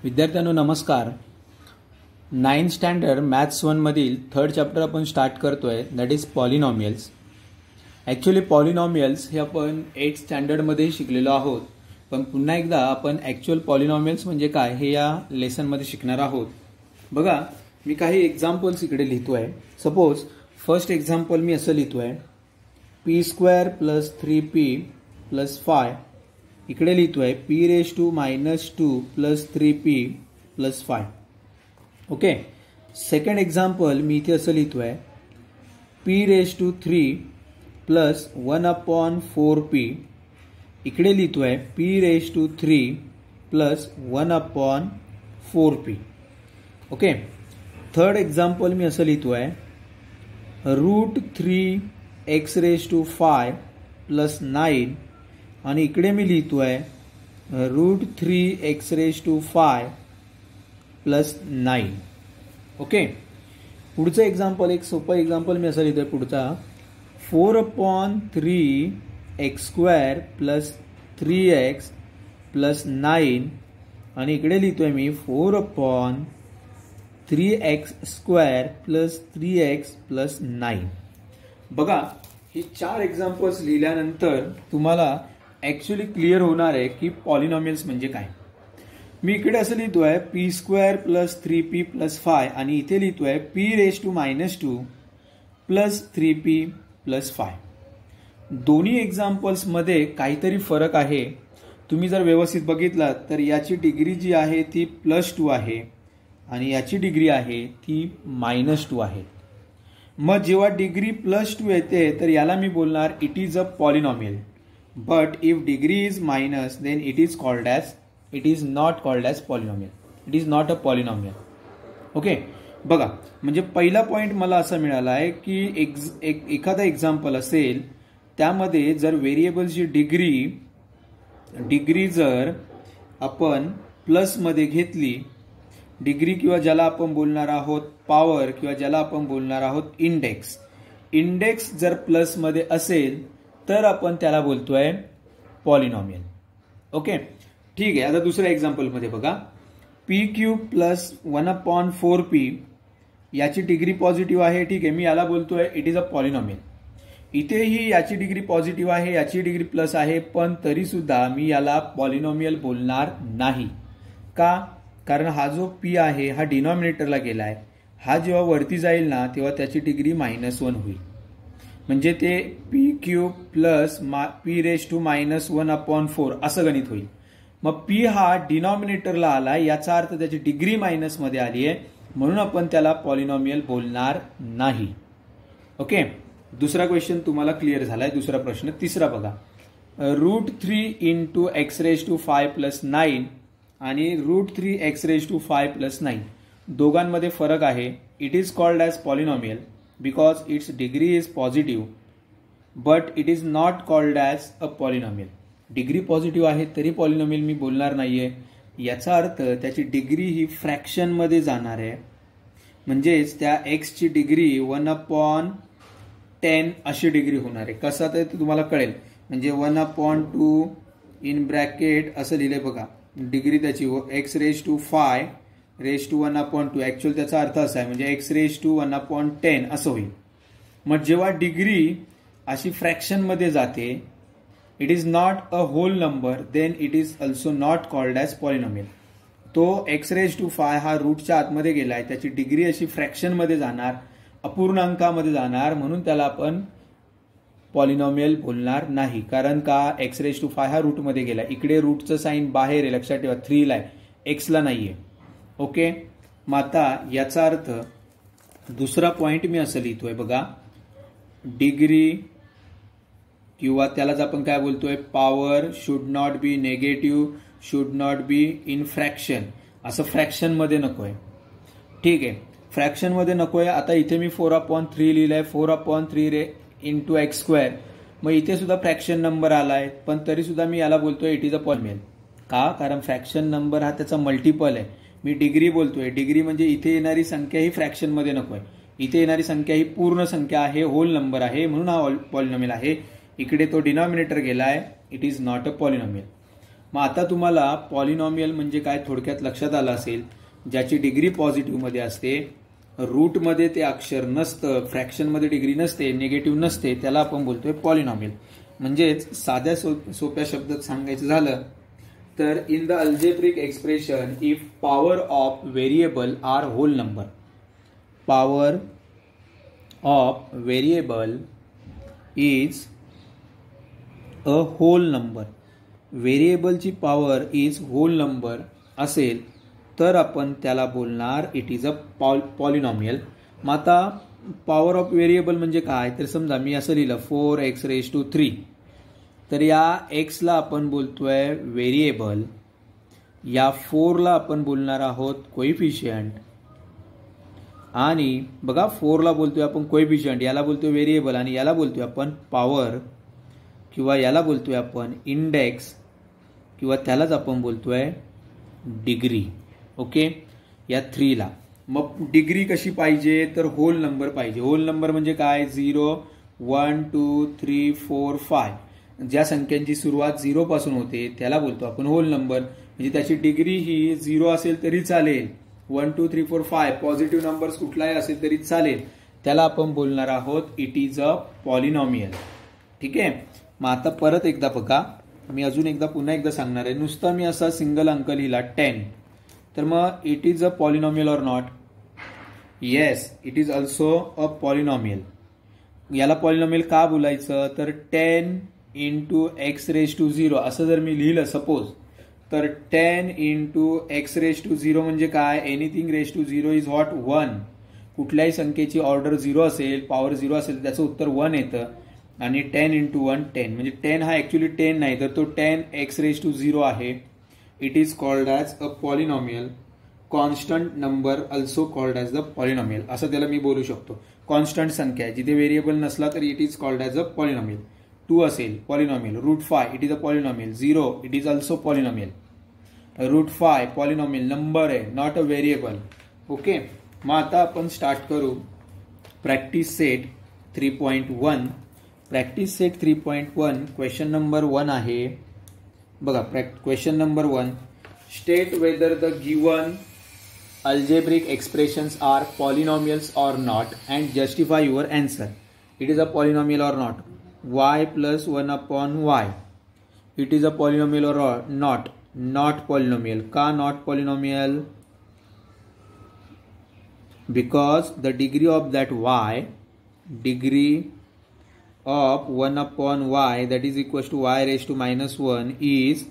विद्यार्थ्यांनो नमस्कार. 9th standard maths 1 मधील 3rd चॅप्टर आपण स्टार्ट करतोय, that is polynomials. Actually polynomials हे आपण 8th स्टँडर्डमध्ये शिकलेलो आहोत, पण पुन्हा एकदा आपण ॲक्च्युअल पॉलिनॉमियल्स म्हणजे काय हे या लेसनमध्ये शिकणार आहोत. बघा, मी काही एक्झाम्पल्स इकडे लिहितोय. सपोज फर्स्ट एक्झाम्पल मी असं लिहितोय, p² + 3p + 5. इकडे लिहितोय p⁻² + 3p + 5. Okay. Second example मी इथे असं लिहितोय, p⁻³ + 1/4p. इकडे लिहितोय p⁻³ + 1/4p. Okay. Third example मी असं लिहितोय, √3x⁵ + 9 आणि इकडे मी लिहितोय √3x⁵ + 9. ओके. पुढचं एक्झाम्पल, एक सोपं एक्झाम्पल मी असं लिहितोय पुढचा, 4/3x² + 3x + 9 आणि इकडे लिहितोय मी 4/3x² + 3x + 9. बघा, ही 4 एक्झाम्पल्स लिहिल्यानंतर तुम्हाला ॲक्च्युली क्लिअर होणार आहे की पॉलिनॉमियल्स म्हणजे काय. मी इकडे असं लिहितोय p² + 3p + 5 आणि इथे लिहितोय p⁻² + 3p + 5. दोन्ही एक्झाम्पल्समध्ये काहीतरी फरक आहे. तुम्ही जर व्यवस्थित बघितलात तर याची डिग्री जी आहे ती +2 आहे आणि याची डिग्री आहे ती -2 आहे. मग जेव्हा डिग्री +2 येते तर याला मी बोलणार it is a polynomial. But if degree is minus, then it is not called as polynomial. It is not a polynomial. Okay. बघा, म्हणजे पहिला पॉइंट मला असा मिळाला आहे की एखादा एक्झाम्पल असेल त्यामध्ये जर व्हेरिएबलची डिग्री जर आपण प्लसमध्ये घेतली, डिग्री किंवा ज्याला आपण बोलणार आहोत पॉवर किंवा ज्याला आपण बोलणार आहोत इंडेक्स जर प्लसमध्ये असेल तर आपण त्याला बोलतोय पॉलिनॉमियल. ओके, ठीक आहे. आता दुसऱ्या एक्झाम्पलमध्ये बघा, p³ + 1/4p याची डिग्री पॉझिटिव्ह आहे. ठीक आहे, मी याला बोलतोय इट इज अ पॉलिनॉमियल. इथेही याची डिग्री पॉझिटिव्ह आहे, याची डिग्री प्लस आहे, पण तरी सुद्धा मी याला पॉलिनॉमियल बोलणार नाही. का? कारण हा जो p आहे हा डिनॉमिनेटरला गेलाय. हा जेव्हा वरती जाईल ना तेव्हा त्याची डिग्री -1 होईल. म्हणजे ते p³ + p⁻1/4 असं गणित होईल. मग p हा डिनॉमिनेटरला आलाय, याचा अर्थ त्याची डिग्री मायनसमध्ये आली आहे, म्हणून आपण त्याला पॉलिनॉमियल बोलणार नाही. ओके. दुसरा क्वेश्चन तुम्हाला क्लिअर झालाय. दुसरा प्रश्न. तिसरा बघा, √3 × x⁵ + 9 आणि √3x⁵ + 9 दोघांमध्ये फरक आहे. It is called as polynomial because its degree is positive, but it is not called as a polynomial. Degree positive आहे तरी पॉलिनॉमियल मी बोलणार नाहीये. याचा अर्थ त्याची डिग्री ही फ्रॅक्शनमध्ये जाणार आहे, म्हणजेच त्या एक्सची डिग्री 1/10 अशी डिग्री होणार आहे. कसं तर तुम्हाला कळेल. म्हणजे 1/2 इन ब्रॅकेट असं लिहिलंय बघा, डिग्री त्याची x⁵ 1/2. ऍक्च्युअल त्याचा अर्थ असा आहे, म्हणजे x⁻1/10 असं होईल. मग जेव्हा डिग्री अशी फ्रॅक्शन मध्ये जाते, it is not a whole number, then it is also not called as polynomial. तो x⁵ हा रूटच्या आतमध्ये गेलाय, त्याची डिग्री अशी फ्रॅक्शन मध्ये जाणार, अपूर्णांकामध्ये जाणार, म्हणून त्याला आपण पॉलिनॉमियल बोलणार नाही. कारण का? x⁵ हा रूटमध्ये गेलाय. इकडे रूटचं साईन बाहेर आहे, लक्षात ठेवा, 3 ला आहे, एक्सला नाहीये. ओके. मग आता याचा अर्थ दुसरा पॉइंट मी असं लिहितोय बघा, डिग्री किंवा त्यालाच आपण काय बोलतोय power should not be negative, should not be in fraction. असं फ्रॅक्शन मध्ये नकोय. ठीक आहे, फ्रॅक्शन मध्ये नकोय. आता इथे मी 4/3 लिहिलंय, 4/3 × x². मग इथे सुद्धा फ्रॅक्शन नंबर आलाय, पण तरी सुद्धा मी याला बोलतोय इट इज अ पॉलिनॉमियल. का? कारण फ्रॅक्शन नंबर हा त्याचा मल्टिपल आहे. मी डिग्री बोलतोय, डिग्री म्हणजे इथे येणारी संख्या ही फ्रॅक्शन मध्ये नकोय. इथे येणारी संख्या ही पूर्ण संख्या आहे, होल नंबर आहे, म्हणून हा पॉलिनॉमियल आहे. इकडे तो डिनॉमिनेटर गेलाय, it is not a polynomial. मग आता तुम्हाला पॉलिनॉमियल म्हणजे काय थोडक्यात लक्षात आलं असेल. ज्याची डिग्री पॉझिटिव्हमध्ये असते, रूटमध्ये ते अक्षर नसतं, फ्रॅक्शनमध्ये डिग्री नसते, निगेटिव्ह नसते, त्याला आपण बोलतोय पॉलिनॉमियल. म्हणजेच साध्या सोप्या शब्दात सांगायचं झालं तर in the algebraic expression if power of variable are whole number, power of variable is a whole number, व्हेरिएबलची पॉवर इज होल नंबर असेल तर आपण त्याला बोलणार इट इज अ पॉलिनॉमियल. मग आता पॉवर ऑफ व्हेरिएबल म्हणजे काय, तर समजा मी असं लिहिलं 4x⁻3, तर या एक्सला आपण बोलतोय व्हेरिएबल, या 4ला आपण बोलणार आहोत कोइफिशियंट, आणि बघा 4ला बोलतोय आपण कोइफिशियंट, याला बोलतोय व्हेरिएबल, आणि याला बोलतोय आपण पॉवर, किंवा याला बोलतोय आपण इंडेक्स, किंवा त्यालाच आपण बोलतोय डिग्री. ओके, या 3ला. मग डिग्री कशी पाहिजे, तर होल नंबर पाहिजे. होल नंबर म्हणजे काय, 0, 1, 2, 3, 4, 5, ज्या संख्यांची सुरुवात 0 पासून होते त्याला बोलतो आपण होल नंबर. म्हणजे त्याची डिग्री ही 0 असेल तरी चालेल, 1, 2, 3, 4, 5 पॉझिटिव्ह नंबर्स कुठलाही असेल तरी चालेल, त्याला आपण बोलणार आहोत इट इज अ पॉलिनॉमियल. ठीक आहे. मग आता परत एकदा बघा, मी अजून पुन्हा एकदा सांगणार आहे. नुसता मी असा सिंगल अंक लिहिला 10, तर मग it is a polynomial or not, yes it is also a polynomial. याला पॉलिनॉमियल का बोलायचं, तर 10 इंटू x⁻0 असं जर मी लिहिलं सपोज, तर 10 इंटू x⁻0 म्हणजे काय, एनिथिंग ⁻0 इज व्हॉट 1. कुठल्याही संख्येची ऑर्डर 0 असेल, पॉवर 0 असेल, त्याचं उत्तर 1 येतं. आणि 10 इंटू 1 10, म्हणजे 10 हा ऍक्च्युली 10 नाही, तर तो 10x⁻0 आहे. It is called as a polynomial. Constant number also called as the polynomial, असं त्याला मी बोलू शकतो. कॉन्स्टंट संख्या जिथे व्हेरिएबल नसला तर it is called as a polynomial. 2 असेल polynomial, √5 it is a polynomial, 0 it is also polynomial. √5 polynomial number आहे, नॉट अ व्हेरिएबल. ओके. मग आता आपण स्टार्ट करू practice set 3.1. Practice set 3.1 question number 1 आहे. बघा question number 1, state whether the given algebraic expressions are polynomials or not and justify your answer. It is a polynomial or not. Y plus 1 upon y. It is a polynomial or not. Not polynomial. Ka not polynomial? Because the degree of that y, degree of 1 upon y, that is equals to y⁻⁻1 is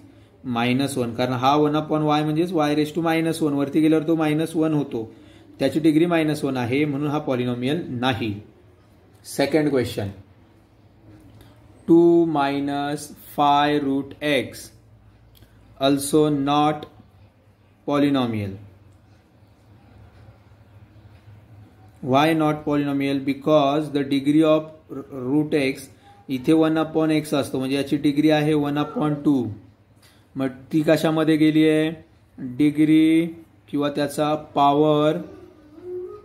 -1. कारण हा 1 upon y म्हणजेच y⁻⁻1, वरती गेल्यावर तो -1 होतो, त्याची degree -1 आहे, म्हणून हा पॉलिनॉमियल नाही. Second question, 2 - 5√x also not polynomial. Why not polynomial? Because the degree of √x इथे 1 upon x असतो, म्हणजे याची डिग्री आहे 1 upon 2. मग ती कशामध्ये गेली आहे, डिग्री किंवा त्याचा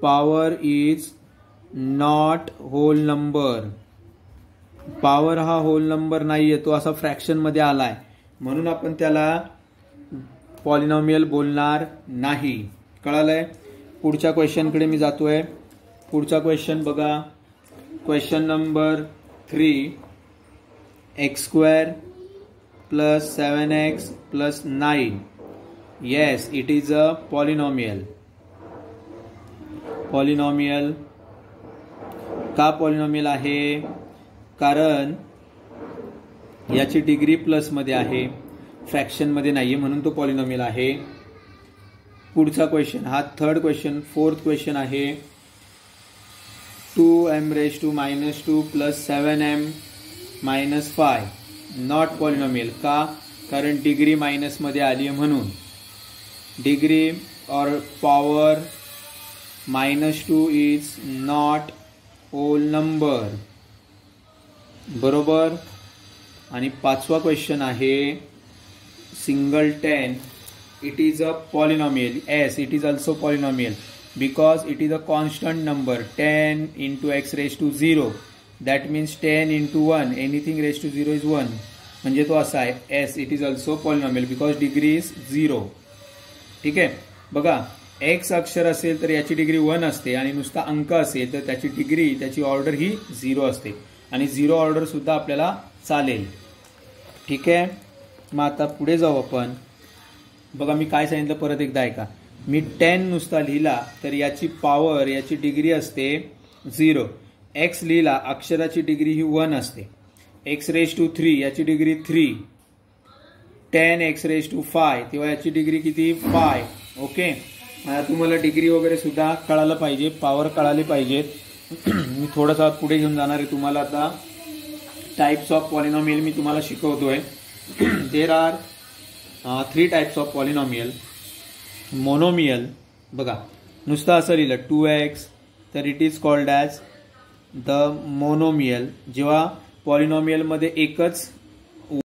power is not whole number. Power हा होल नंबर नाहीये, तो असा फ्रॅक्शन मध्ये आलाय, म्हणून आपण त्याला पॉलिनॉमियल बोलणार नाही. कळालंय. पुढच्या क्वेश्चनकडे मी जातोय. पुढचा क्वेश्चन बघा, question number 3, x² plus 7x plus 9. Yes, it is a polynomial. Polynomial का पॉलिनॉमियल आहे, कारण याची डिग्री प्लस मध्ये आहे, फ्रॅक्शन मध्ये नाहीये, म्हणून तो पॉलिनॉमियल आहे. पुढचा क्वेश्चन हा थर्ड क्वेश्चन, फोर्थ क्वेश्चन आहे. 2m⁻² plus 7m-5 not polynomial. का, कारण डिग्री मायनस मध्ये आली आहे, म्हणून डिग्री और power -2 is not whole number. बरोबर. आणि पाचवा क्वेश्चन आहे single 10. It is a polynomial. Yes, it is also polynomial because it is a constant number. 10 into x⁻0, that means 10 into 1, anything raised to 0 is 1. म्हणजे तो असा आहे S it is also polynomial because degree is 0. ठीक आहे. बघा x अक्षर असेल तर याची डिग्री 1 असते आणि नुसता अंक असेल तर त्याची डिग्री त्याची ऑर्डर ही 0 असते आणि 0 ऑर्डर सुद्धा आपल्याला चालेल. ठीक आहे. मग आता पुढे जाऊ आपण. बघा मी काय सांगितलं परत एकदा ऐका. मी 10 नुसता लिहिला तर याची पॉवर याची डिग्री असते 0. एक्स लिहिला अक्षराची डिग्री ही 1 असते. एक्स रेज टू 3 याची डिग्री 3. 10 एक्स रेज टू 5 तेव्हा याची डिग्री किती 5. ओके. आता तुम्हाला डिग्री वगैरे सुद्धा कळालं पाहिजे, पॉवर कळाली पाहिजेत. मी थोडासा पुढे घेऊन जाणार आहे तुम्हाला. आता टाइप्स ऑफ पॉलिनॉमियल मी तुम्हाला शिकवतोय. There are 3 types of polynomial. Monomial बघा नुसतं असं लिहिलं 2x तर it is called as the monomial. जेव्हा पॉलिनॉमियलमध्ये एकच